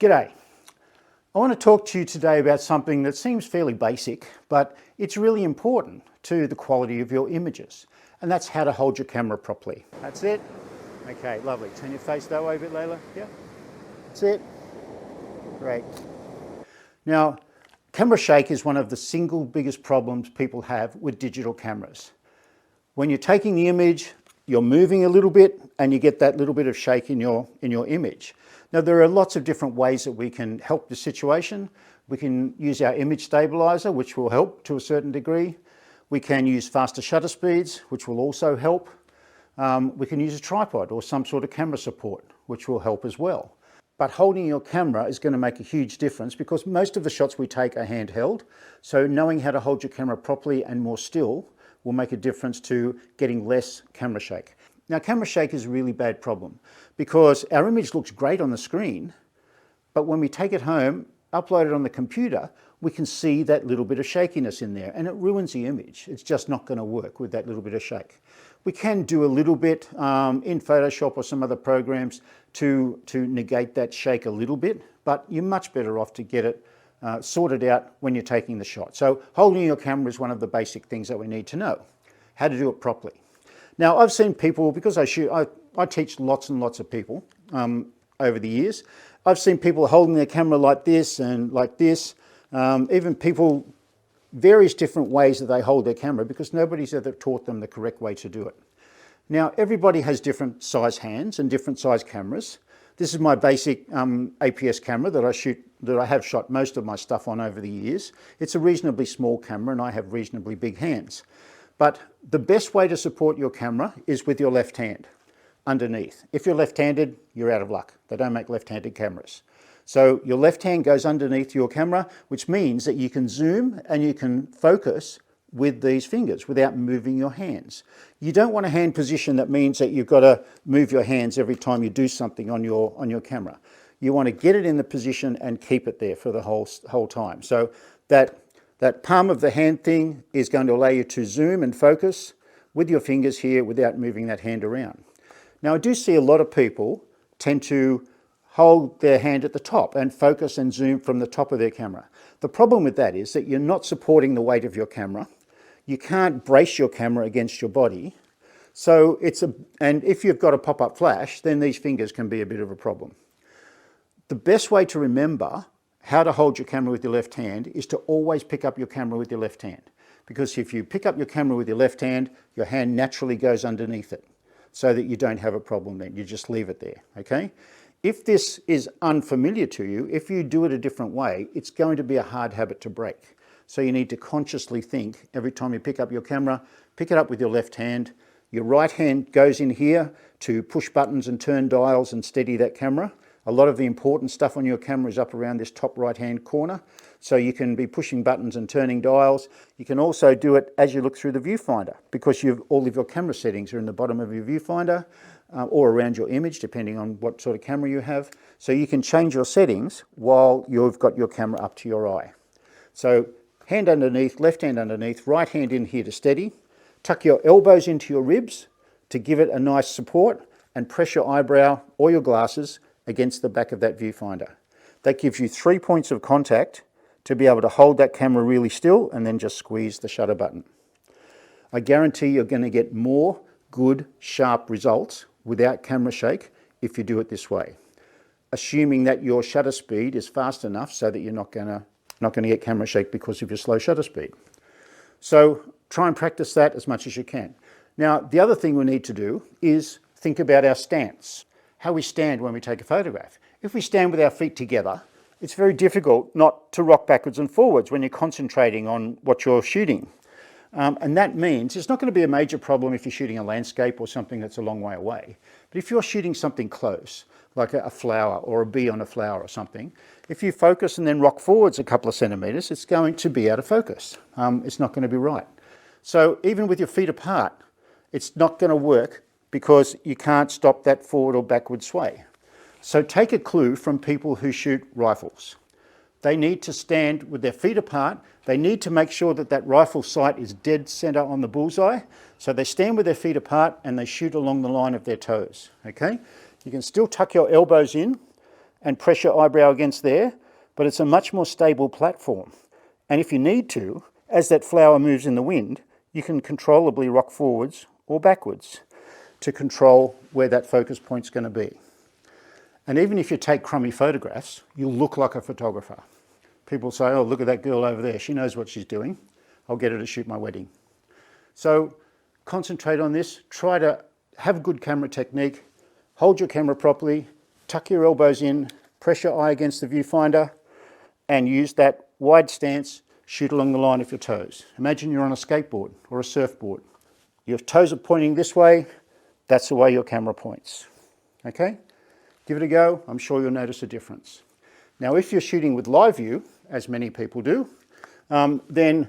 G'day. I want to talk to you today about something that seems fairly basic, but it's really important to the quality of your images, and that's how to hold your camera properly. That's it? Okay, lovely. Turn your face that way a bit, Layla. Yeah. That's it. Great. Now, camera shake is one of the single biggest problems people have with digital cameras. When you're taking the image, you're moving a little bit and you get that little bit of shake in your image. Now, there are lots of different ways that we can help the situation. We can use our image stabilizer, which will help to a certain degree. We can use faster shutter speeds, which will also help. We can use a tripod or some sort of camera support, which will help as well. But holding your camera is going to make a huge difference because most of the shots we take are handheld. So knowing how to hold your camera properly and more still will make a difference to getting less camera shake. Now, camera shake is a really bad problem because our image looks great on the screen, but when we take it home, upload it on the computer, we can see that little bit of shakiness in there and it ruins the image. It's just not going to work with that little bit of shake. We can do a little bit in Photoshop or some other programs to negate that shake a little bit, but you're much better off to get it sorted out when you're taking the shot. So holding your camera is one of the basic things that we need to know, how to do it properly. Now, I've seen people, because I teach lots and lots of people over the years, I've seen people holding their camera like this and like this, even people, various different ways that they hold their camera because nobody's ever taught them the correct way to do it. Now, everybody has different size hands and different size cameras. This is my basic APS camera that I have shot most of my stuff on over the years. It's a reasonably small camera and I have reasonably big hands. But the best way to support your camera is with your left hand underneath. If you're left-handed, you're out of luck. They don't make left-handed cameras. So your left hand goes underneath your camera, which means that you can zoom and you can focus with these fingers without moving your hands. You don't want a hand position that means that you've got to move your hands every time you do something on your camera. You want to get it in the position and keep it there for the whole time. So that palm of the hand thing is going to allow you to zoom and focus with your fingers here without moving that hand around. Now, I do see a lot of people tend to hold their hand at the top and focus and zoom from the top of their camera. The problem with that is that you're not supporting the weight of your camera. You can't brace your camera against your body. So and if you've got a pop-up flash, then these fingers can be a bit of a problem. The best way to remember how to hold your camera with your left hand is to always pick up your camera with your left hand. Because if you pick up your camera with your left hand, your hand naturally goes underneath it so that you don't have a problem then. You just leave it there, okay? If this is unfamiliar to you, if you do it a different way, it's going to be a hard habit to break. So you need to consciously think every time you pick up your camera, pick it up with your left hand. Your right hand goes in here to push buttons and turn dials and steady that camera. A lot of the important stuff on your camera is up around this top right-hand corner. So you can be pushing buttons and turning dials. You can also do it as you look through the viewfinder because all of your camera settings are in the bottom of your viewfinder or around your image, depending on what sort of camera you have. So you can change your settings while you've got your camera up to your eye. So hand underneath, left hand underneath, right hand in here to steady. Tuck your elbows into your ribs to give it a nice support and press your eyebrow or your glasses against the back of that viewfinder. That gives you 3 points of contact to be able to hold that camera really still and then just squeeze the shutter button. I guarantee you're going to get more good, sharp results without camera shake if you do it this way, assuming that your shutter speed is fast enough so that you're not going to get camera shake because of your slow shutter speed. So try and practice that as much as you can. Now, the other thing we need to do is think about our stance, how we stand when we take a photograph. If we stand with our feet together, it's very difficult not to rock backwards and forwards when you're concentrating on what you're shooting. And that means it's not going to be a major problem if you're shooting a landscape or something that's a long way away. But if you're shooting something close, like a flower or a bee on a flower or something, if you focus and then rock forwards a couple of centimeters, it's going to be out of focus. It's not going to be right. So even with your feet apart, it's not going to work because you can't stop that forward or backward sway. So take a clue from people who shoot rifles. They need to stand with their feet apart. They need to make sure that that rifle sight is dead center on the bullseye. So they stand with their feet apart and they shoot along the line of their toes, okay? You can still tuck your elbows in and press your eyebrow against there, but it's a much more stable platform. And if you need to, as that flower moves in the wind, you can controllably rock forwards or backwards to control where that focus point's going to be. And even if you take crummy photographs, you'll look like a photographer. People say, oh, look at that girl over there. She knows what she's doing. I'll get her to shoot my wedding. So concentrate on this. Try to have good camera technique. Hold your camera properly. Tuck your elbows in. Press your eye against the viewfinder. And use that wide stance. Shoot along the line of your toes. Imagine you're on a skateboard or a surfboard. Your toes are pointing this way. That's the way your camera points. Okay? Give it a go. I'm sure you'll notice a difference. Now, if you're shooting with live view, as many people do, then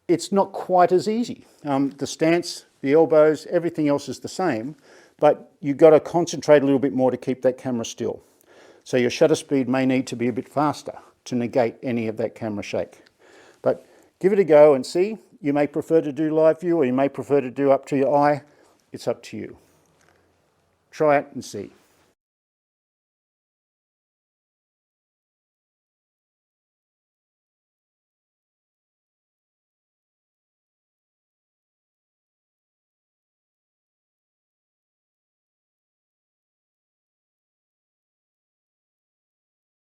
it's not quite as easy. The stance, the elbows, everything else is the same, but you've got to concentrate a little bit more to keep that camera still. So your shutter speed may need to be a bit faster to negate any of that camera shake. But give it a go and see. You may prefer to do live view or you may prefer to do up to your eye. It's up to you. Try it and see.